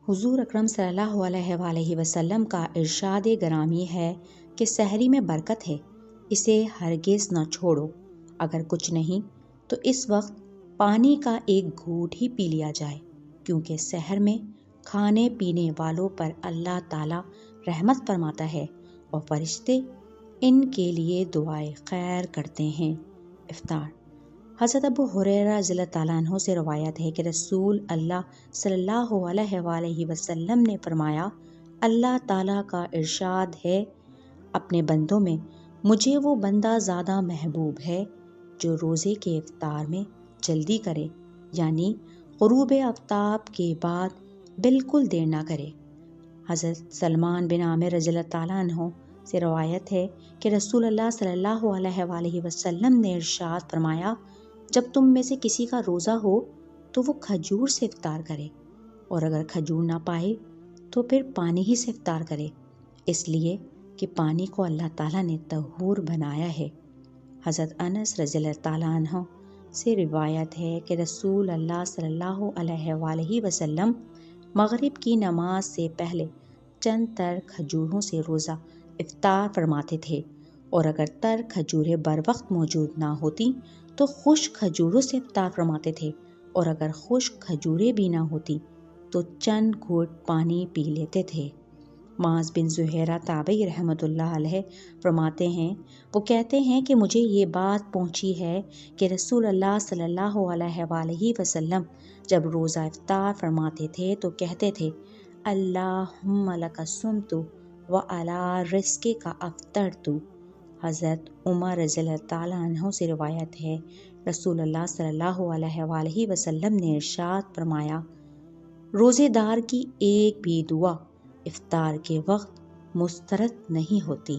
حضور اکرم صلی اللہ علیہ وآلہ وسلم کا ارشاد گرامی ہے کہ سحری میں برکت ہے، اسے ہرگز نہ چھوڑو۔ اگر کچھ نہیں تو اس وقت پانی کا ایک گھونٹ ہی پی لیا جائے، کیونکہ سحر میں کھانے پینے والوں پر اللہ تعالی رحمت فرماتا ہے اور فرشتے ان کے لیے دعائے خیر کرتے ہیں۔ افطار۔ حضرت ابو ہریرہ رضی اللہ تعالیٰ عنہ سے روایت ہے کہ رسول اللہ صلی اللہ علیہ وآلہ وسلم نے فرمایا، اللہ تعالیٰ کا ارشاد ہے، اپنے بندوں میں مجھے وہ بندہ زیادہ محبوب ہے جو روزے کے افطار میں جلدی کرے، یعنی غروب آفتاب کے بعد بالکل دیر نہ کرے۔ حضرت سلمان بن عامر رضی اللہ تعالیٰ عنہ سے روایت ہے کہ رسول اللہ صلی اللہ علیہ وآلہ وسلم نے ارشاد فرمایا، جب تم میں سے کسی کا روزہ ہو تو وہ کھجور سے افطار کرے، اور اگر کھجور نہ پائے تو پھر پانی ہی سے افطار کرے، اس لیے کہ پانی کو اللہ تعالیٰ نے طہور بنایا ہے۔ حضرت انس رضی اللہ تعالیٰ عنہ سے روایت ہے کہ رسول اللہ صلی اللہ علیہ وآلہ وسلم مغرب کی نماز سے پہلے چند تر کھجوروں سے روزہ افطار فرماتے تھے، اور اگر تر کھجوریں بر وقت موجود نہ ہوتی تو خشک کھجوروں سے افطار فرماتے تھے، اور اگر خشک کھجوریں بھی نہ ہوتی تو چند گھونٹ پانی پی لیتے تھے۔ معاذ بن زہیرہ تابعی رحمۃ اللہ علیہ فرماتے ہیں، وہ کہتے ہیں کہ مجھے یہ بات پہنچی ہے کہ رسول اللہ صلی اللہ علیہ وآلہ وسلم جب روزہ افطار فرماتے تھے تو کہتے تھے، اللہم لک صمت وعلی رزقک افطرت۔ حضرت عمر رضی اللہ تعالیٰ عنہ سے روایت ہے، رسول اللہ صلی اللہ علیہ وآلہ وسلم نے ارشاد فرمایا، روزے دار کی ایک بھی دعا افطار کے وقت مسترد نہیں ہوتی۔